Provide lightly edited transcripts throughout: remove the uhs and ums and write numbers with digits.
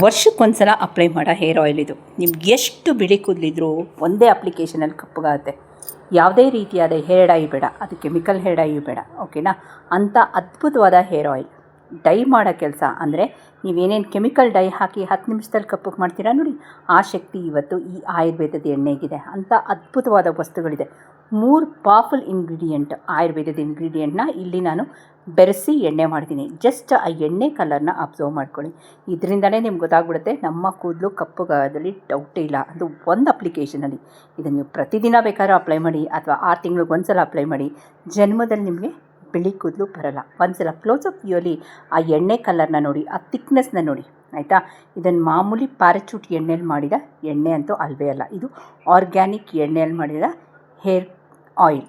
ವರ್ಷಕ್ಕೊಂದ್ಸಲ apply ಮಾಡೋ hair oil ಇದು. ನಿಮ್ಗೆ ಎಷ್ಟು ಬಿಳಿ ಕೂದಲಿದ್ರೂ ಒಂದೇ ಅಪ್ಲಿಕೇಶನಲ್ಲಿ ಕಪ್ಪಗಾಗುತ್ತೆ. ಯಾವುದೇ ರೀತಿಯಾದ ಹೇರ್ ಡೈ ಬೇಡ, ಅದು ಕೆಮಿಕಲ್ ಹೇರ್ ಡೈ ಬೇಡ, ಓಕೆನಾ. ಅಂಥ ಅದ್ಭುತವಾದ ಹೇರ್ ಆಯಿಲ್ ಡೈ ಮಾಡೋ ಕೆಲಸ ಅಂದರೆ ನೀವೇನೇನು ಕೆಮಿಕಲ್ ಡೈ ಹಾಕಿ 10 ನಿಮಿಷದಲ್ಲಿ ಕಪ್ಪಗೆ ಮಾಡ್ತೀರಾ ನೋಡಿ, ಆ ಶಕ್ತಿ ಇವತ್ತು ಈ ಆಯುರ್ವೇದದ ಎಣ್ಣೆಗಿದೆ. ಅಂಥ ಅದ್ಭುತವಾದ ವಸ್ತುಗಳಿದೆ. 3 ಪವರ್ಫುಲ್ ಇಂಗ್ರೀಡಿಯೆಂಟ್, ಆಯುರ್ವೇದದ ಇಂಗ್ರೀಡಿಯೆಂಟ್ನ ಇಲ್ಲಿ ನಾನು ಬೆರೆಸಿ ಎಣ್ಣೆ ಮಾಡ್ತೀನಿ. ಜಸ್ಟ್ ಆ ಎಣ್ಣೆ ಕಲರ್ನ ಅಬ್ಸರ್ವ್ ಮಾಡ್ಕೊಳ್ಳಿ. ಇದರಿಂದನೇ ನಿಮ್ಗೆ ಗೊತ್ತಾಗ್ಬಿಡುತ್ತೆ ನಮ್ಮ ಕೂದಲು ಕಪ್ಪುಗಾಗೋದ್ರಲ್ಲಿ ಡೌಟೇ ಇಲ್ಲ. ಅದು ಒಂದು ಅಪ್ಲಿಕೇಶನಲ್ಲಿ ಇದನ್ನು ನೀವು ಪ್ರತಿದಿನ ಬೇಕಾದ್ರೂ ಅಪ್ಲೈ ಮಾಡಿ ಅಥವಾ 6 ತಿಂಗಳಿಗೆ ಒಂದ್ಸಲ ಅಪ್ಲೈ ಮಾಡಿ. ಜನ್ಮದಲ್ಲಿ ನಿಮಗೆ ಬಿಳಿ ಕೂದಲು ಬರಲ್ಲ. ಒಂದ್ಸಲ ಕ್ಲೋಸಪ್ ವ್ಯೂಲಿ ಆ ಎಣ್ಣೆ ಕಲರ್ನ ನೋಡಿ, ಆ ಥಿಕ್ನೆಸ್ನ ನೋಡಿ, ಆಯಿತಾ. ಇದನ್ನು ಮಾಮೂಲಿ ಪ್ಯಾರಾಚೂಟ್ ಎಣ್ಣೆಯಲ್ಲಿ ಮಾಡಿದ ಎಣ್ಣೆ ಅಂತೂ ಅಲ್ವೇ ಅಲ್ಲ. ಇದು ಆರ್ಗ್ಯಾನಿಕ್ ಎಣ್ಣೆಯಲ್ಲಿ ಮಾಡಿದ ಹೇರ್ ಆಯಿಲ್.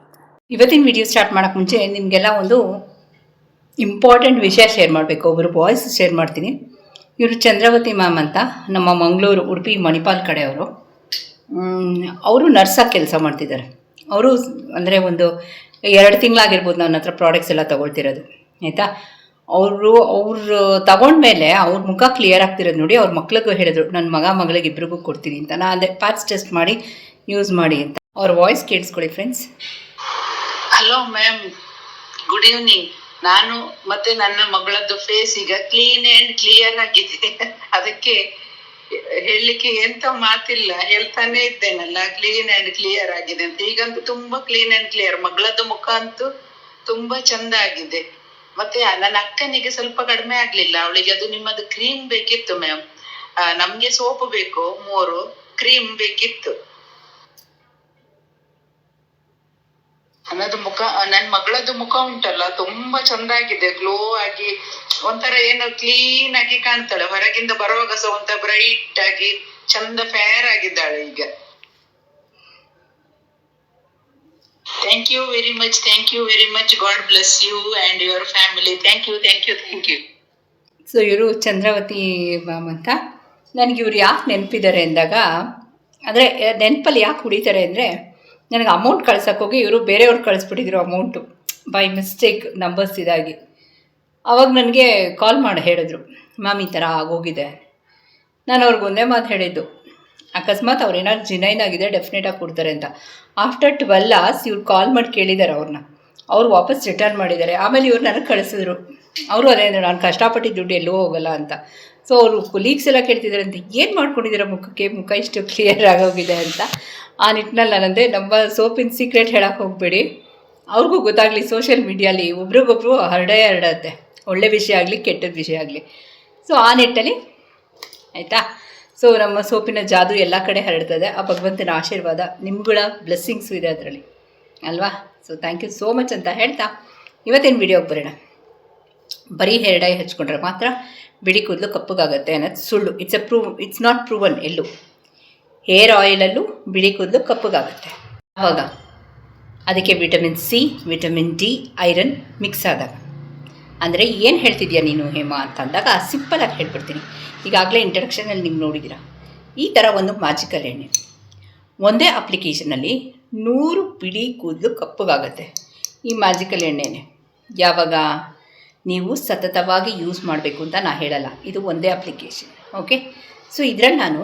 ಇವತ್ತಿನ ವಿಡಿಯೋ ಸ್ಟಾರ್ಟ್ ಮಾಡೋಕ್ಕೆ ಮುಂಚೆ ನಿಮಗೆಲ್ಲ ಒಂದು ಇಂಪಾರ್ಟೆಂಟ್ ವಿಷಯ ಶೇರ್ ಮಾಡಬೇಕು. ಒಬ್ಬರು ವಾಯ್ಸ್ ಶೇರ್ ಮಾಡ್ತೀನಿ. ಇವರು ಚಂದ್ರಾವತಿ ಮ್ಯಾಮ್ ಅಂತ, ನಮ್ಮ ಮಂಗಳೂರು ಉಡುಪಿ ಮಣಿಪಾಲ್ ಕಡೆಯವರು. ಅವರು ನರ್ಸಾಗಿ ಕೆಲಸ ಮಾಡ್ತಿದ್ದಾರೆ. ಅವರು ಅಂದರೆ ಒಂದು 2 ತಿಂಗಳಾಗಿರ್ಬೋದು ನನ್ನ ಹತ್ರ ಪ್ರಾಡಕ್ಟ್ಸ್ ಎಲ್ಲ ತೊಗೊಳ್ತಿರೋದು, ಆಯಿತಾ. ಅವರು ತಗೊಂಡ್ಮೇಲೆ ಅವ್ರ ಮುಖ ಕ್ಲಿಯರ್ ಆಗ್ತಿರೋದು ನೋಡಿ. ಅವ್ರ ಮಕ್ಳಿಗೂ ಹೇಳಿದ್ರು, ನನ್ನ ಮಗಳಿಗೆ ಇಬ್ಬರಿಗೂ ಕೊಡ್ತೀನಿ ಅಂತ. ನಾನು ಅದೇ ಪ್ಯಾಚ್ ಟೆಸ್ಟ್ ಮಾಡಿ ಯೂಸ್ ಮಾಡಿ ಅಂತ. ಅವ್ರ ವಾಯ್ಸ್ ಕೇಳಿಸ್ಕೊಳ್ಳಿ friends. Hello ma'am, good evening. ನಾನು ಮತ್ತೆ ನನ್ನ ಮಗಳದ್ದು ಫೇಸ್ ಈಗ ಕ್ಲೀನ್ ಆ್ಯಂಡ್ ಕ್ಲಿಯರ್ ಆಗಿದೆ. ಅದಕ್ಕೆ ಹೇಳಲಿಕ್ಕೆ ಎಂತ ಮಾತಿಲ್ಲ, ಹೇಳ್ತಾನೆ ಇದ್ದೇನಲ್ಲ ಕ್ಲೀನ್ ಆ್ಯಂಡ್ ಕ್ಲಿಯರ್ ಆಗಿದೆ ಅಂತ. ಈಗಂತೂ ತುಂಬಾ ಕ್ಲೀನ್ ಆ್ಯಂಡ್ ಕ್ಲಿಯರ್. ಮಗಳದ್ದು ಮುಖ ಅಂತೂ ತುಂಬಾ ಚಂದ ಆಗಿದೆ. ಮತ್ತೆ ನನ್ನ ಅಕ್ಕನಿಗೆ ಸ್ವಲ್ಪ ಕಡಿಮೆ ಆಗ್ಲಿಲ್ಲ. ಅವಳಿಗೆ ಅದು ನಿಮ್ಮದು ಕ್ರೀಮ್ ಬೇಕಿತ್ತು ಮ್ಯಾಮ್. ನಮ್ಗೆ ಸೋಪ್ ಬೇಕು 3, ಕ್ರೀಮ್ ಬೇಕಿತ್ತು. ನನ್ನ ಮಗಳದ್ದು ಮುಖ ಉಂಟಲ್ಲ ತುಂಬಾ ಚಂದ ಆಗಿದೆ, ಗ್ಲೋ ಆಗಿ ಒಂಥರ ಏನೋ ಕ್ಲೀನ್ ಆಗಿ ಕಾಣ್ತಾಳೆ. ಹೊರಗಿಂದ ಬರುವಾಗ ಸಹ ಒಂಥರ ಬ್ರೈಟ್ ಆಗಿ ಚಂದ ಫೇರ್ ಆಗಿದ್ದಾಳೆ ಈಗ. Thank you very much. God bless you and your family. Thank you. So ಇವರು ಚಂದ್ರಾವತಿ ಮ್ಯಾಮ್ ಅಂತ. ನನಗೆ ಇವ್ರು ಯಾಕೆ ನೆನಪಿದ್ದಾರೆ ಅಂದಾಗ, ಅಂದರೆ ನೆನಪಲ್ಲಿ ಯಾಕೆ ಹೊಡಿತಾರೆ ಅಂದರೆ, ನನಗೆ ಅಮೌಂಟ್ ಕಳ್ಸೋಕ್ಕೋಗಿ ಇವರು ಬೇರೆಯವ್ರು ಕಳಿಸ್ಬಿಟ್ಟಿದ್ರು ಅಮೌಂಟು ಬೈ ಮಿಸ್ಟೇಕ್, ನಂಬರ್ಸ್ ಇದಾಗಿ. ಆವಾಗ ನನಗೆ ಕಾಲ್ ಮಾಡಿ ಹೇಳಿದ್ರು, ಮ್ಯಾಮ್ ಈ ಥರ ಆಗೋಗಿದೆ. ನಾನು ಅವ್ರಿಗೆ ಒಂದೇ ಮಾತು ಹೇಳಿದ್ದು, ಅಕಸ್ಮಾತ್ ಅವ್ರು ಏನಾದ್ರು ಜಿನೈನ್ ಆಗಿದೆ ಡೆಫಿನೆಟಾಗಿ ಕೊಡ್ತಾರೆ ಅಂತ. ಆಫ್ಟರ್ 12 hours ಇವ್ರು ಕಾಲ್ ಮಾಡಿ ಕೇಳಿದ್ದಾರೆ ಅವ್ರನ್ನ. ಅವ್ರು ವಾಪಸ್ ರಿಟರ್ನ್ ಮಾಡಿದ್ದಾರೆ. ಆಮೇಲೆ ಇವ್ರು ನನಗೆ ಕಳಿಸಿದ್ರು. ಅವರು ಅದೇ ಅಂದರು, ನಾನು ಕಷ್ಟಪಟ್ಟಿದ್ದ ದುಡ್ಡು ಎಲ್ಲೂ ಹೋಗಲ್ಲ ಅಂತ. ಸೊ ಅವರು ಕೊಲೀಗ್ಸ್ ಎಲ್ಲ ಕೇಳ್ತಿದ್ದಾರೆ ಅಂತ, ಏನು ಮಾಡ್ಕೊಂಡಿದ್ದೀರ ಮುಖಕ್ಕೆ, ಮುಖ ಇಷ್ಟು ಕ್ಲಿಯರ್ ಆಗೋಗಿದೆ ಅಂತ. ಆ ನಿಟ್ಟಿನಲ್ಲಿ ನಾನಂದರೆ, ನಮ್ಮ ಸೋಪಿನ ಸೀಕ್ರೆಟ್ ಹೇಳಕ್ಕೆ ಹೋಗಬೇಡಿ, ಅವ್ರಿಗೂ ಗೊತ್ತಾಗಲಿ. ಸೋಷಿಯಲ್ ಮೀಡಿಯಾಲಿ ಒಬ್ರಿಗೊಬ್ರು ಹರಡತ್ತೆ, ಒಳ್ಳೆ ವಿಷಯ ಆಗಲಿ ಕೆಟ್ಟದ ವಿಷಯ ಆಗಲಿ. ಸೊ ಆ ನಿಟ್ಟಲ್ಲಿ ಆಯಿತಾ. ಸೊ ನಮ್ಮ ಸೋಪಿನ ಜಾದು ಎಲ್ಲ ಕಡೆ ಹರಡ್ತದೆ. ಆ ಭಗವಂತನ ಆಶೀರ್ವಾದ, ನಿಮ್ಗಳ ಬ್ಲೆಸ್ಸಿಂಗ್ಸು ಇದೆ ಅದರಲ್ಲಿ ಅಲ್ವಾ. So thank you so much ಅಂತ ಹೇಳ್ತಾ ಇವತ್ತಿನ ವಿಡಿಯೋಗೆ ಬರೋಣ. ಬರೀ ಹೇರ್ ಡೈ ಹಚ್ಕೊಂಡ್ರೆ ಮಾತ್ರ ಬಿಳಿ ಕೂದಲು ಕಪ್ಪಗಾಗತ್ತೆ ಅನ್ನೋದು ಸುಳ್ಳು. ಇಟ್ಸ್ ನಾಟ್ ಪ್ರೂವನ್ ಎಲ್ಲೂ. ಹೇರ್ ಆಯಿಲಲ್ಲೂ ಬಿಳಿ ಕೂದಲು ಕಪ್ಪಗಾಗುತ್ತೆ. ಆವಾಗ ಅದಕ್ಕೆ vitamin C, vitamin D, iron mix ಆದಾಗ. ಅಂದರೆ ಏನು ಹೇಳ್ತಿದ್ಯಾ ನೀನು ಹೇಮಾ ಅಂತ ಅಂದಾಗ ಸಿಂಪಲಾಗಿ ಹೇಳ್ಬಿಡ್ತೀನಿ. ಈಗಾಗಲೇ ಇಂಟ್ರಡಕ್ಷನಲ್ಲಿ ನೀವು ನೋಡಿದ್ದೀರಾ. ಈ ಥರ ಒಂದು ಮ್ಯಾಜಿಕಲ್ ಎಣ್ಣೆ ಒಂದೇ ಅಪ್ಲಿಕೇಶನಲ್ಲಿ 100 ಬಿಳಿ ಕೂದಲು ಕಪ್ಪಗಾಗತ್ತೆ. ಈ ಮ್ಯಾಜಿಕಲ್ ಎಣ್ಣೆನೇ ಯಾವಾಗ ನೀವು ಸತತವಾಗಿ ಯೂಸ್ ಮಾಡಬೇಕು ಅಂತ ನಾನು ಹೇಳಲ್ಲ. ಇದು ಒಂದೇ ಅಪ್ಲಿಕೇಶನ್, ಓಕೆ. ಸೊ ಇದರಲ್ಲಿ ನಾನು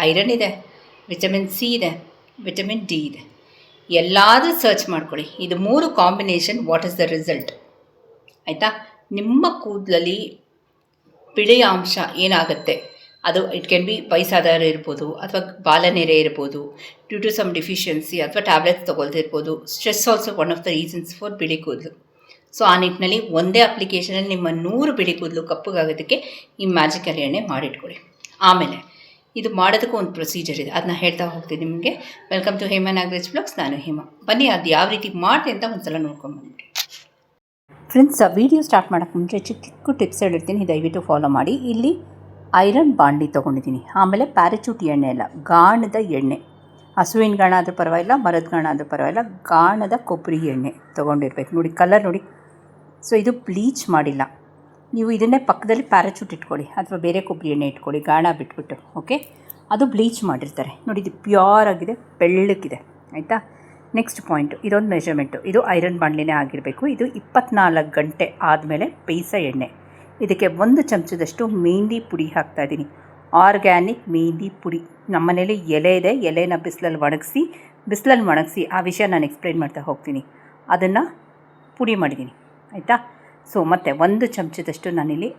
ಐರನ್ ಇದೆ, ವಿಟಮಿನ್ ಸಿ ಇದೆ, ವಿಟಮಿನ್ ಡಿ ಇದೆ. ಎಲ್ಲಾದರೂ ಸರ್ಚ್ ಮಾಡ್ಕೊಳ್ಳಿ. ಇದು 3 combination, what is the result, ಆಯಿತಾ. ನಿಮ್ಮ ಕೂದಲಲ್ಲಿ ಬಿಳಿಯ ಅಂಶ ಏನಾಗುತ್ತೆ ಅದು ಇಟ್ ಕ್ಯಾನ್ ಬಿ ವಯಸ್ಸಾದವರು ಇರ್ಬೋದು, ಅಥವಾ ಬಾಲನೆರೆ ಇರ್ಬೋದು, ಡ್ಯೂ ಟು ಸಮ್ ಡಿಫಿಷಿಯನ್ಸಿ, ಅಥವಾ ಟ್ಯಾಬ್ಲೆಟ್ಸ್ ತೊಗೊಳ್ತಿರ್ಬೋದು. Stress also one of the reasons for ಬಿಳಿ ಕೂದಲು. ಸೊ ಆ ನಿಟ್ಟಿನಲ್ಲಿ ಒಂದೇ ಅಪ್ಲಿಕೇಶನಲ್ಲಿ ನಿಮ್ಮ 100 ಬಿಳಿ ಕೂದಲು ಕಪ್ಪಗಾಗೋದಕ್ಕೆ ಈ ಮ್ಯಾಜಿಕಲ್ ಎಣ್ಣೆ ಮಾಡಿಟ್ಕೊಳ್ಳಿ. ಆಮೇಲೆ ಇದು ಮಾಡೋದಕ್ಕೂ ಒಂದು ಪ್ರೊಸೀಜರ್ ಇದೆ, ಅದನ್ನ ಹೇಳ್ತಾ ಹೋಗ್ತೀನಿ ನಿಮಗೆ. Welcome to Hema Nagaraj blogs. ನಾನು ಹೇಮಾ. ಬನ್ನಿ ಅದು ಯಾವ ರೀತಿ ಮಾಡಿದೆ ಅಂತ ಒಂದು ಸಲ ನೋಡ್ಕೊಂಡು ಬಂದ್ಬಿಡಿ ಫ್ರೆಂಡ್ಸ್. ವಿಡಿಯೋ ಸ್ಟಾರ್ಟ್ ಮಾಡೋಕ್ಕೆ ಮುಂಚೆ ಚಿಕ್ಕ ಟಿಪ್ಸ್ ಹೇಳಿರ್ತೀನಿ, ದಯವಿಟ್ಟು ಫಾಲೋ ಮಾಡಿ. ಇಲ್ಲಿ ಐರನ್ ಬಾಂಡ್ಲಿ ತೊಗೊಂಡಿದ್ದೀನಿ. ಆಮೇಲೆ ಪ್ಯಾರಾಚೂಟ್ ಎಣ್ಣೆ ಅಲ್ಲ, ಗಾಣದ ಎಣ್ಣೆ. ಹಸುವಿನ ಗಾಣ ಆದರೂ ಪರವಾಗಿಲ್ಲ, ಮರದ ಗಾಣ ಆದರೂ ಪರವಾಗಿಲ್ಲ, ಗಾಣದ ಕೊಬ್ಬರಿ ಎಣ್ಣೆ ತೊಗೊಂಡಿರ್ಬೇಕು. ನೋಡಿ ಕಲರ್ ನೋಡಿ. ಸೊ ಇದು ಬ್ಲೀಚ್ ಮಾಡಿಲ್ಲ. ನೀವು ಇದನ್ನೇ ಪಕ್ಕದಲ್ಲಿ ಪ್ಯಾರಾಚೂಟ್ ಇಟ್ಕೊಳ್ಳಿ, ಅಥವಾ ಬೇರೆ ಕೊಬ್ಬರಿ ಎಣ್ಣೆ ಇಟ್ಕೊಳ್ಳಿ, ಗಾಣ ಬಿಟ್ಬಿಟ್ಟು, ಓಕೆ. ಅದು ಬ್ಲೀಚ್ ಮಾಡಿರ್ತಾರೆ ನೋಡಿ. ಇದು ಪ್ಯೂರ್ ಆಗಿದೆ, ಬೆಳ್ಳಕ್ಕಿದೆ, ಆಯಿತಾ. ನೆಕ್ಸ್ಟ್ ಪಾಯಿಂಟು, ಇದೊಂದು ಮೆಷರ್ಮೆಂಟು. ಇದು ಐರನ್ ಬಾಂಡ್ಲಿನೇ ಆಗಿರಬೇಕು. ಇದು 24 ಗಂಟೆ ಆದಮೇಲೆ ಬೇಯಿಸೋ ಎಣ್ಣೆ. ಇದಕ್ಕೆ 1 ಚಮಚದಷ್ಟು ಮೆಹಂದಿ ಪುಡಿ ಹಾಕ್ತಾಯಿದ್ದೀನಿ. ಆರ್ಗ್ಯಾನಿಕ್ ಮೆಹಂದಿ ಪುಡಿ. ನಮ್ಮ ಮನೇಲಿ ಎಲೆ ಇದೆ, ಎಲೆನ ಬಿಸಿಲಲ್ಲಿ ಒಣಗಿಸಿ ಆ ವಿಷಯ ನಾನು ಎಕ್ಸ್ಪ್ಲೈನ್ ಮಾಡ್ತಾ ಹೋಗ್ತೀನಿ. ಅದನ್ನು ಪುಡಿ ಮಾಡಿದ್ದೀನಿ, ಆಯಿತಾ. ಸೊ ಮತ್ತು 1 ಚಮಚದಷ್ಟು ನಾನಿಲ್ಲಿ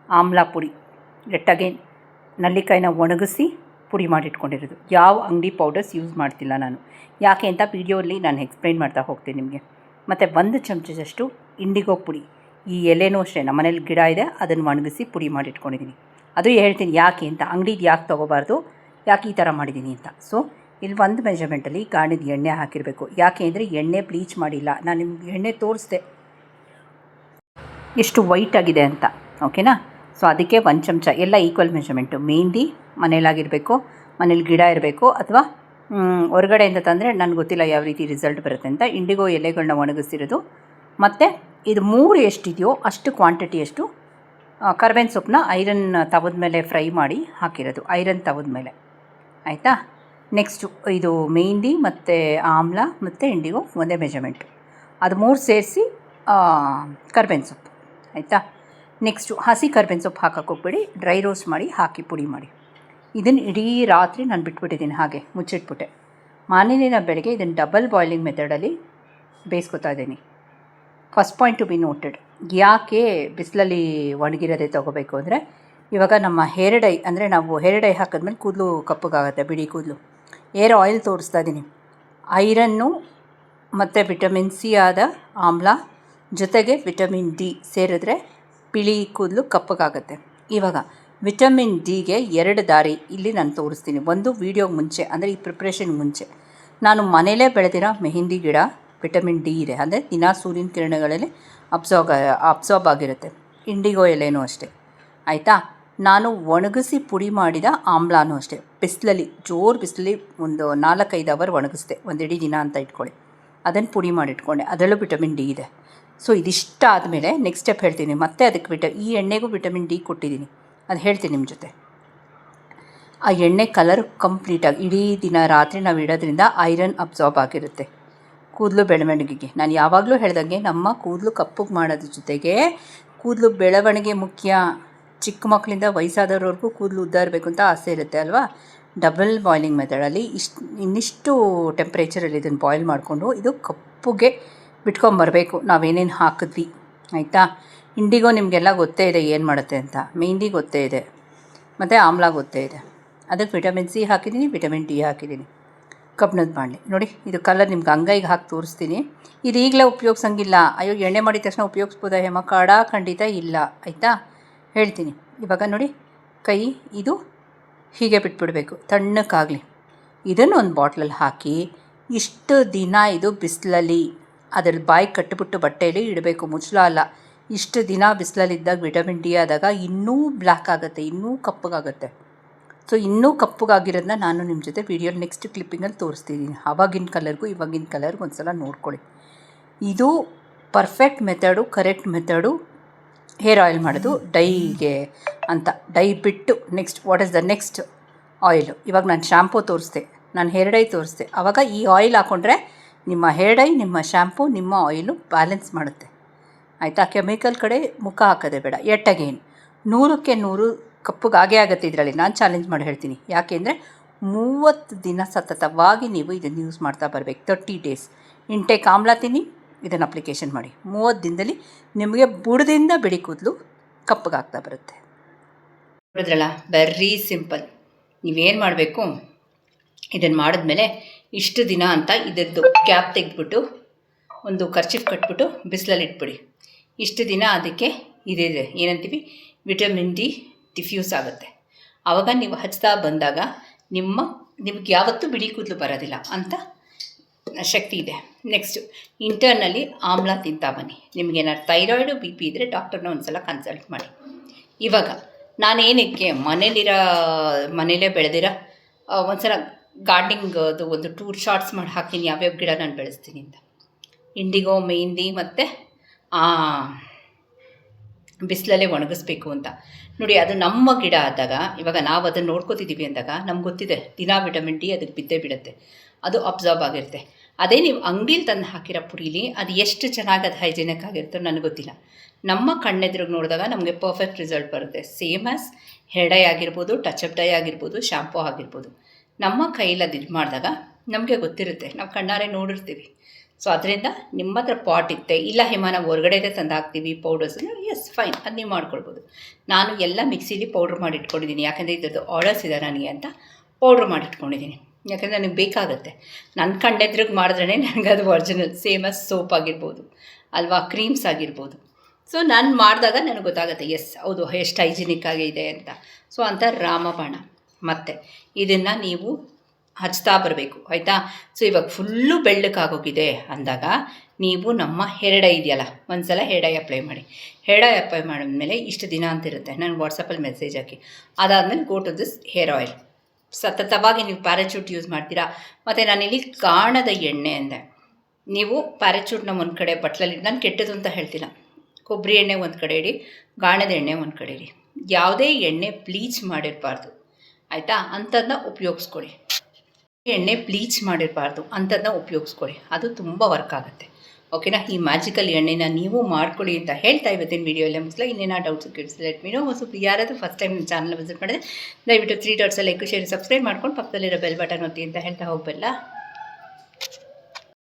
ಆಮ್ಲ ಪುಡಿ, ಅಗೇನ್ ನಲ್ಲಿಕಾಯಿನ ಒಣಗಿಸಿ ಪುಡಿ ಮಾಡಿಟ್ಕೊಂಡಿರೋದು. ಯಾವ ಅಂಗಡಿ ಪೌಡರ್ಸ್ ಯೂಸ್ ಮಾಡ್ತಿಲ್ಲ ನಾನು, ಯಾಕೆ ಅಂತ ವಿಡಿಯೋಲಿ ನಾನು ಎಕ್ಸ್ಪ್ಲೈನ್ ಮಾಡ್ತಾ ಹೋಗ್ತೀನಿ ನಿಮಗೆ. ಮತ್ತು 1 ಚಮಚದಷ್ಟು ಇಂಡಿಗೋ ಪುಡಿ. ಈ ಎಲೆನೂ ಅಷ್ಟೇ ನಮ್ಮ ಮನೇಲಿ ಗಿಡ ಇದೆ, ಅದನ್ನು ಒಣಗಿಸಿ ಪುಡಿ ಮಾಡಿಟ್ಕೊಂಡಿದ್ದೀನಿ. ಅದು ಹೇಳ್ತೀನಿ ಯಾಕೆ ಅಂತ, ಅಂಗಡಿದು ಯಾಕೆ ತೊಗೋಬಾರ್ದು, ಯಾಕೆ ಈ ಥರ ಮಾಡಿದ್ದೀನಿ ಅಂತ. ಸೊ ಇಲ್ಲಿ 1 ಮೆಜರ್ಮೆಂಟಲ್ಲಿ ಗಾಣದ ಎಣ್ಣೆ ಹಾಕಿರಬೇಕು. ಯಾಕೆ ಅಂದರೆ ಎಣ್ಣೆ ಬ್ಲೀಚ್ ಮಾಡಿಲ್ಲ, ನಾನು ನಿಮ್ಗೆ ಎಣ್ಣೆ ತೋರಿಸ್ದೆ ಎಷ್ಟು ವೈಟ್ ಆಗಿದೆ ಅಂತ, ಓಕೆನಾ. ಸೊ ಅದಕ್ಕೆ 1 ಚಮಚ ಎಲ್ಲ ಈಕ್ವಲ್ ಮೆಜರ್ಮೆಂಟು. ಮೆಹಂದಿ ಮನೇಲಾಗಿರಬೇಕು, ಮನೇಲಿ ಗಿಡ ಇರಬೇಕು, ಅಥವಾ ಹೊರಗಡೆಯಿಂದ ತಂದರೆ ನನಗೆ ಗೊತ್ತಿಲ್ಲ ಯಾವ ರೀತಿ ರಿಸಲ್ಟ್ ಬರುತ್ತೆ ಅಂತ. ಇಂಡಿಗೋ ಎಲೆಗಳನ್ನ ಒಣಗಿಸಿರೋದು, ಮತ್ತು ಇದು 3 ಎಷ್ಟಿದೆಯೋ ಅಷ್ಟು ಕ್ವಾಂಟಿಟಿಯಷ್ಟು ಕರ್ಬೇವಿನ ಸೊಪ್ಪನ್ನ ಐರನ್ ತವದ ಮೇಲೆ ಫ್ರೈ ಮಾಡಿ ಹಾಕಿರೋದು, ಐರನ್ ತವದ ಮೇಲೆ, ಆಯಿತಾ. ನೆಕ್ಸ್ಟು ಇದು ಮೆಹಂದಿ ಮತ್ತು ಆಮ್ಲ ಮತ್ತು ಇಂಡಿಗೋ ಒಂದೇ ಮೆಜರ್ಮೆಂಟು, ಅದು 3 ಸೇರಿಸಿ ಕರ್ಬೇವಿನ ಸೊಪ್ಪು, ಆಯಿತಾ. ನೆಕ್ಸ್ಟು ಹಸಿ ಕರ್ಬೇವಿನ ಸೊಪ್ಪು ಹಾಕಕ್ಕೆ ಹೋಗ್ಬೇಡಿ, ಡ್ರೈ ರೋಸ್ಟ್ ಮಾಡಿ ಹಾಕಿ ಪುಡಿ ಮಾಡಿ. ಇದನ್ನು ಇಡೀ ರಾತ್ರಿ ನಾನು ಬಿಟ್ಬಿಟ್ಟಿದ್ದೀನಿ, ಹಾಗೆ ಮುಚ್ಚಿಟ್ಬಿಟ್ಟೆ. ಮಾರನೇ ಬೆಳಗ್ಗೆ ಇದನ್ನು ಡಬಲ್ ಬಾಯ್ಲಿಂಗ್ ಮೆಥಡಲ್ಲಿ ಬೇಯಿಸ್ಕೊತಾ ಇದ್ದೀನಿ. First point to be noted. ಯಾಕೆ ಬಿಸಿಲಲ್ಲಿ ಒಣಗಿರೋದೇ ತೊಗೋಬೇಕು ಅಂದರೆ, ಇವಾಗ ನಮ್ಮ ಹೇರ್ ಡೈ, ಅಂದರೆ ನಾವು ಹೇರ್ ಡೈ ಹಾಕಿದ್ಮೇಲೆ ಕೂದಲು ಕಪ್ಪಗಾಗುತ್ತೆ, ಬಿಡಿ ಕೂದಲು. ಏರ್ ಆಯಿಲ್ ತೋರಿಸ್ತಾ ಇದ್ದೀನಿ. ಐರನ್ನು ಮತ್ತು ವಿಟಮಿನ್ ಸಿ ಆದ ಆಮ್ಲ ಜೊತೆಗೆ ವಿಟಮಿನ್ ಡಿ ಸೇರಿದ್ರೆ ಬಿಳಿ ಕೂದಲು ಕಪ್ಪಗಾಗುತ್ತೆ. ಇವಾಗ ವಿಟಮಿನ್ ಡಿಗೆ 2 ದಾರಿ ಇಲ್ಲಿ ನಾನು ತೋರಿಸ್ತೀನಿ. ಒಂದು ವೀಡಿಯೋಗೆ ಮುಂಚೆ, ಅಂದರೆ ಈ ಪ್ರಿಪ್ರೇಷನ್ಗೆ ಮುಂಚೆ ನಾನು ಮನೇಲೇ ಬೆಳೆದಿರೋ ಮೆಹಂದಿ ಗಿಡ ವಿಟಮಿನ್ ಡಿ ಇದೆ, ಅಂದರೆ ದಿನ ಸೂರ್ಯನ ಕಿರಣಗಳಲ್ಲಿ ಅಬ್ಸಾರ್ಬ್ ಆಗಿರುತ್ತೆ. ಇಂಡಿಗೋ ಎಲೆನೂ ಅಷ್ಟೇ, ಆಯಿತಾ. ನಾನು ಒಣಗಿಸಿ ಪುಡಿ ಮಾಡಿದ ಆಮ್ಲನೂ ಅಷ್ಟೇ, ಬಿಸಿಲಲ್ಲಿ ಜೋರು ಬಿಸಿಲಲ್ಲಿ ಒಂದು 4-5 ಅವರ್ ಒಣಗಿಸ್ದೆ, ಒಂದು ಇಡೀ ದಿನ ಅಂತ ಇಟ್ಕೊಳ್ಳಿ. ಅದನ್ನು ಪುಡಿ ಮಾಡಿಟ್ಕೊಂಡೆ, ಅದರಲ್ಲೂ ವಿಟಮಿನ್ ಡಿ ಇದೆ. ಸೊ ಇದಿಷ್ಟ ಆದಮೇಲೆ ನೆಕ್ಸ್ಟ್ ಸ್ಟೆಪ್ ಹೇಳ್ತೀನಿ. ಮತ್ತೆ ಅದಕ್ಕೆ ಈ ಎಣ್ಣೆಗೂ ವಿಟಮಿನ್ ಡಿ ಕೊಟ್ಟಿದ್ದೀನಿ, ಅದು ಹೇಳ್ತೀನಿ ನಿಮ್ಮ ಜೊತೆ. ಆ ಎಣ್ಣೆ ಕಲರ್ ಕಂಪ್ಲೀಟಾಗಿ ಇಡೀ ದಿನ ರಾತ್ರಿ ನಾವು ಇಡೋದ್ರಿಂದ ಐರನ್ ಅಬ್ಸಾರ್ಬ್ ಆಗಿರುತ್ತೆ ಕೂದಲು ಬೆಳವಣಿಗೆಗೆ. ನಾನು ಯಾವಾಗಲೂ ಹೇಳ್ದಂಗೆ ನಮ್ಮ ಕೂದಲು ಕಪ್ಪಗೆ ಮಾಡೋದ್ರ ಜೊತೆಗೆ ಕೂದಲು ಬೆಳವಣಿಗೆ ಮುಖ್ಯ. ಚಿಕ್ಕ ಮಕ್ಕಳಿಂದ ವಯಸ್ಸಾದವ್ರವರೆಗೂ ಕೂದಲು ಉದ್ದ ಇರಬೇಕು ಅಂತ ಆಸೆ ಇರುತ್ತೆ ಅಲ್ವಾ. ಡಬಲ್ ಬಾಯ್ಲಿಂಗ್ ಮೆಥಡಲ್ಲಿ ಇನ್ನಿಷ್ಟು ಟೆಂಪ್ರೇಚರಲ್ಲಿ ಇದನ್ನು ಬಾಯ್ಲ್ ಮಾಡಿಕೊಂಡು ಇದು ಕಪ್ಪುಗೆ ಬಿಟ್ಕೊಂಬರಬೇಕು ನಾವೇನೇನು ಹಾಕಿದ್ವಿ, ಆಯಿತಾ. ಇಂಡಿಗೋ ನಿಮಗೆಲ್ಲ ಗೊತ್ತೇ ಇದೆ ಏನು ಮಾಡುತ್ತೆ ಅಂತ, ಮೆಹಂದಿ ಗೊತ್ತೇ ಇದೆ, ಮತ್ತು ಆಮ್ಲ ಗೊತ್ತೇ ಇದೆ. ಅದಕ್ಕೆ ವಿಟಮಿನ್ ಸಿ ಹಾಕಿದ್ದೀನಿ, ವಿಟಮಿನ್ ಡಿ ಹಾಕಿದ್ದೀನಿ. ಕಬ್ಬಿಣದ ಬಾಣಲೆ ನೋಡಿ, ಇದು ಕಲರ್ ನಿಮ್ಗೆ ಅಂಗೈಗೆ ಹಾಕಿ ತೋರಿಸ್ತೀನಿ. ಇದು ಈಗಲೇ ಉಪಯೋಗಿಸಂಗಿಲ್ಲ. ಅಯ್ಯೋ ಎಣ್ಣೆ ಮಾಡಿದ ತಕ್ಷಣ ಉಪಯೋಗಿಸ್ಬೋದಾ ಹೇಮ? ಖಂಡಿತ ಇಲ್ಲ, ಆಯಿತಾ. ಹೇಳ್ತೀನಿ. ಇವಾಗ ನೋಡಿ, ಕೈ ಇದು ಹೀಗೆ ಬಿಟ್ಬಿಡಬೇಕು, ತಣ್ಣಕ್ಕಾಗಲಿ. ಇದನ್ನು ಒಂದು ಬಾಟ್ಲಲ್ಲಿ ಹಾಕಿ ಇಷ್ಟು ದಿನ ಇದು ಬಿಸಿಲಲ್ಲಿ ಅದರಲ್ಲಿ ಬಾಯಿ ಕಟ್ಟಿಬಿಟ್ಟು ಬಟ್ಟೆಯಲ್ಲಿ ಇಡಬೇಕು, ಮುಚ್ಚಳ ಅಲ್ಲ. ಇಷ್ಟು ದಿನ ಬಿಸಿಲಲ್ಲಿದ್ದಾಗ ವಿಟಮಿನ್ ಡಿ ಆದಾಗ ಇನ್ನೂ ಬ್ಲ್ಯಾಕ್ ಆಗುತ್ತೆ, ಇನ್ನೂ ಕಪ್ಪಗಾಗುತ್ತೆ. ಸೊ ಇನ್ನೂ ಕಪ್ಪಗಾಗಿರೋದನ್ನ ನಾನು ನಿಮ್ಮ ಜೊತೆ ವೀಡಿಯೋ ನೆಕ್ಸ್ಟ್ ಕ್ಲಿಪ್ಪಿಂಗಲ್ಲಿ ತೋರಿಸ್ತಿದ್ದೀನಿ. ಆವಾಗಿನ ಕಲರ್ಗೂ ಇವಾಗಿನ ಕಲರ್ಗೂ ಒಂದು ಸಲ ನೋಡ್ಕೊಳ್ಳಿ. ಇದು perfect method, correct method hair oil ಮಾಡೋದು ಡೈಗೆ ಅಂತ. ಡೈ ಬಿಟ್ಟು next what is the next oil. ಇವಾಗ ನಾನು ಶ್ಯಾಂಪೂ ತೋರಿಸ್ದೆ, ನಾನು ಹೇರ್ ಡೈ ತೋರಿಸ್ದೆ. ಆವಾಗ ಈ ಆಯಿಲ್ ಹಾಕ್ಕೊಂಡ್ರೆ ನಿಮ್ಮ ಹೇರ್ ಡೈ, ನಿಮ್ಮ ಶ್ಯಾಂಪು, ನಿಮ್ಮ ಆಯಿಲು ಬ್ಯಾಲೆನ್ಸ್ ಮಾಡುತ್ತೆ, ಆಯಿತಾ. ಕೆಮಿಕಲ್ ಕಡೆ ಮುಖ ಹಾಕೋದೇ ಬೇಡ. ಅಗೇನ್ 100ಕ್ಕೆ 100 ಕಪ್ಪುಗಾಗೇ ಆಗುತ್ತೆ ಇದರಲ್ಲಿ. ನಾನು ಚಾಲೆಂಜ್ ಮಾಡಿ ಹೇಳ್ತೀನಿ. ಯಾಕೆಂದರೆ 30 ದಿನ ಸತತವಾಗಿ ನೀವು ಇದನ್ನು ಯೂಸ್ ಮಾಡ್ತಾ ಬರಬೇಕು. 30 ಡೇಸ್ ಇಂಟೇಕ್ ಆಮ್ಲ ತಿನ್ನಿ, ಇದನ್ನು ಅಪ್ಲಿಕೇಶನ್ ಮಾಡಿ. 30 ದಿನದಲ್ಲಿ ನಿಮಗೆ ಬುಡದಿಂದ ಬಿಳಿ ಕೂದಲು ಕಪ್ಪಗಾಗ್ತಾ ಬರುತ್ತೆ. ನೋಡಿದ್ರಲ್ಲ, ವೆರಿ ಸಿಂಪಲ್. ನೀವೇನು ಮಾಡಬೇಕು, ಇದನ್ನು ಮಾಡಿದ್ಮೇಲೆ ಇಷ್ಟು ದಿನ ಅಂತ ಇದರದ್ದು ಕ್ಯಾಪ್ ತೆಗೆದ್ಬಿಟ್ಟು ಒಂದು ಕರ್ಚಿಫ್ ಕಟ್ಬಿಟ್ಟು ಬಿಸಿಲಲ್ಲಿ ಇಟ್ಬಿಡಿ. ಇಷ್ಟು ದಿನ ಅದಕ್ಕೆ ಇದಿದೆ ಏನಂತೀವಿ, ವಿಟಮಿನ್ ಡಿ ಡಿಫ್ಯೂಸ್ ಆಗುತ್ತೆ. ಆವಾಗ ನೀವು ಹಚ್ತಾ ಬಂದಾಗ ನಿಮ್ಗೆ ಯಾವತ್ತೂ ಬಿಳಿ ಕೂದಲು ಬರೋದಿಲ್ಲ ಅಂತ ಶಕ್ತಿ ಇದೆ. ನೆಕ್ಸ್ಟು ಇಂಟರ್ನಲ್ಲಿ ಆಮ್ಲ ತಿಂತಾ ಬನ್ನಿ. ನಿಮಗೇನಾದ್ರು ಥೈರಾಯ್ಡು ಬಿ ಪಿ ಇದ್ದರೆ ಡಾಕ್ಟರ್ನ ಒಂದು ಸಲ ಕನ್ಸಲ್ಟ್ ಮಾಡಿ. ಇವಾಗ ನಾನೇನಕ್ಕೆ ಮನೇಲೇ ಬೆಳೆದಿರೋ ಒಂದು ಸಲ ಗಾರ್ಡನಿಂಗ್ದು ಒಂದು ಟೂರ್ ಶಾರ್ಟ್ಸ್ ಮಾಡಿ ಹಾಕ್ತೀನಿ, ಯಾವ್ಯಾವ ಗಿಡ ನಾನು ಬೆಳೆಸ್ತೀನಿ ಅಂತ. ಇಂಡಿಗೋ, ಮೆಹಂದಿ ಮತ್ತು ಬಿಸಿಲಲ್ಲೇ ಒಣಗಿಸ್ಬೇಕು ಅಂತ ನೋಡಿ. ಅದು ನಮ್ಮ ಗಿಡ ಆದಾಗ, ಇವಾಗ ನಾವು ಅದನ್ನು ನೋಡ್ಕೋತಿದ್ದೀವಿ ಅಂದಾಗ ನಮ್ಗೆ ಗೊತ್ತಿದೆ ದಿನ ವಿಟಮಿನ್ ಡಿ ಅದಕ್ಕೆ ಬಿದ್ದೇ ಬಿಡುತ್ತೆ, ಅದು ಅಬ್ಸಾರ್ಬ್ ಆಗಿರುತ್ತೆ. ಅದೇ ನೀವು ಅಂಗಡಿಲಿ ತಂದು ಹಾಕಿರೋ ಪುರೀಲಿ ಅದು ಎಷ್ಟು ಚೆನ್ನಾಗಿ ಅದು ಹೈಜಿನಿಕ್ ಆಗಿರುತ್ತೋ ನನಗೆ ಗೊತ್ತಿಲ್ಲ. ನಮ್ಮ ಕಣ್ಣೆದ್ರಿಗೆ ನೋಡಿದಾಗ ನಮಗೆ ಪರ್ಫೆಕ್ಟ್ ರಿಸಲ್ಟ್ ಬರುತ್ತೆ. ಸೇಮ್ ಆ್ಯಸ್ ಹೇರ್ ಡೈ ಆಗಿರ್ಬೋದು, ಟಚಪ್ ಡೈ ಆಗಿರ್ಬೋದು, ಶಾಂಪೂ ಆಗಿರ್ಬೋದು. ನಮ್ಮ ಕೈಯಲ್ಲಿ ಅದು ಇದು ಮಾಡಿದಾಗ ನಮಗೆ ಗೊತ್ತಿರುತ್ತೆ, ನಾವು ಕಣ್ಣಾರೆ ನೋಡಿರ್ತೀವಿ. ಸೊ ಅದರಿಂದ ನಿಮ್ಮ ಹತ್ರ ಪಾಟ್ ಇತ್ತೆ, ಇಲ್ಲ ಹಿಮಾನ ಹೊರಗಡೆದೇ ತಂದು ಹಾಕ್ತೀವಿ ಪೌಡರ್ಸ್, ಎಸ್ ಫೈನ್, ಅದು ನೀವು ಮಾಡ್ಕೊಳ್ಬೋದು. ನಾನು ಎಲ್ಲ ಮಿಕ್ಸಿಲಿ ಪೌಡ್ರ್ ಮಾಡಿ ಇಟ್ಕೊಂಡಿದ್ದೀನಿ, ಯಾಕಂದರೆ ಇದ್ರದ್ದು ಆರ್ಡರ್ಸ್ ಇದೆ ನನಗೆ ಅಂತ ಪೌಡ್ರ್ ಮಾಡಿ ಇಟ್ಕೊಂಡಿದ್ದೀನಿ. ಯಾಕಂದರೆ ನನಗೆ ಬೇಕಾಗುತ್ತೆ. ನನ್ನ ಕಣ್ಣೆದ್ರಿಗೆ ಮಾಡಿದ್ರೇ ನನಗೆ ಅದು ಒರಿಜಿನಲ್. ಸೇಮ್ ಆಸ್ ಸೋಪ್ ಆಗಿರ್ಬೋದು ಅಲ್ವಾ, ಕ್ರೀಮ್ಸ್ ಆಗಿರ್ಬೋದು. ಸೊ ನಾನು ಮಾಡಿದಾಗ ನನಗೆ ಗೊತ್ತಾಗುತ್ತೆ, ಎಸ್ ಹೌದು ಎಷ್ಟು ಹೈಜಿನಿಕ್ ಆಗಿದೆ ಅಂತ. ಸೊ ಅಂತ ರಾಮಬಾಣ. ಮತ್ತು ಇದನ್ನು ನೀವು ಹಚ್ತಾ ಬರಬೇಕು, ಆಯಿತಾ. ಸೊ ಇವಾಗ ಫುಲ್ಲು ಬೆಳ್ಳಕ್ಕಾಗೋಗಿದೆ ಅಂದಾಗ ನೀವು ನಮ್ಮ ಹೇರ್ ಡೈ ಇದೆಯಲ್ಲ, ಒಂದು ಸಲ ಹೇರ್ ಡೈ ಅಪ್ಲೈ ಮಾಡಿ. ಹೇರ್ ಡೈ ಅಪ್ಲೈ ಮಾಡಿದ್ಮೇಲೆ ಇಷ್ಟು ದಿನ ಅಂತಿರುತ್ತೆ, ನಾನು ವಾಟ್ಸಪ್ಪಲ್ಲಿ ಮೆಸೇಜ್ ಹಾಕಿ. ಅದಾದಮೇಲೆ go to this hair oil. ಸತತವಾಗಿ ನೀವು ಪ್ಯಾರಾಚೂಟ್ ಯೂಸ್ ಮಾಡ್ತೀರಾ. ಮತ್ತು ನಾನಿಲ್ಲಿ ಗಾಣದ ಎಣ್ಣೆ ಅಂದೆ. ನೀವು ಪ್ಯಾರಾಚೂಟ್ನ ಒಂದು ಕಡೆ ಬಟ್ಲಲ್ಲಿ, ನಾನು ಕೆಟ್ಟದು ಅಂತ ಹೇಳ್ತಿಲ್ಲ, ಕೊಬ್ಬರಿ ಎಣ್ಣೆ ಒಂದು ಕಡೆ ಇಡಿ, ಗಾಣದ ಎಣ್ಣೆ ಒಂದು ಕಡೆ ಇಡಿ. ಯಾವುದೇ ಎಣ್ಣೆ ಬ್ಲೀಚ್ ಮಾಡಿರಬಾರ್ದು, ಆಯಿತಾ, ಅಂಥದ್ದನ್ನ ಉಪಯೋಗಿಸ್ಕೊಳ್ಳಿ. ಎಣ್ಣೆ ಬ್ಲೀಚ್ ಮಾಡಿರಬಾರ್ದು, ಅಂಥದ್ದನ್ನ ಉಪಯೋಗಿಸ್ಕೊಳ್ಳಿ, ಅದು ತುಂಬ ವರ್ಕ್ ಆಗುತ್ತೆ. ಓಕೆನಾ. ಈ ಮ್ಯಾಜಿಕಲ್ ಎಣ್ಣೆನ ನೀವು ಮಾಡ್ಕೊಳ್ಳಿ ಅಂತ ಹೇಳ್ತಾ ಇವತ್ತಿನ ವೀಡಿಯೋ ಎಲ್ಲ ಮುಗಿಸ್ಲಾ. ಇನ್ನೇನೋ doubts kids let me know. ಹೊಸ ಯಾರಾದರೂ ಫಸ್ಟ್ ಟೈಮ್ ನಿಮ್ಮ ಚಾನಲ್ ವಿಸಿಟ್ ಮಾಡಿದ್ರೆ ದಯವಿಟ್ಟು 3 ಡಾಟ್ಸ್ ಲೈಕ್, ಶೇರ್, ಸಬ್ಸ್ಕ್ರೈಬ್ ಮಾಡ್ಕೊಂಡು ಪಕ್ಕದಲ್ಲಿರೋ ಬೆಲ್ ಬಟನ್ ಒತ್ತಿ ಅಂತ ಹೇಳ್ತಾ ಹೋಗಬಲ್ಲ.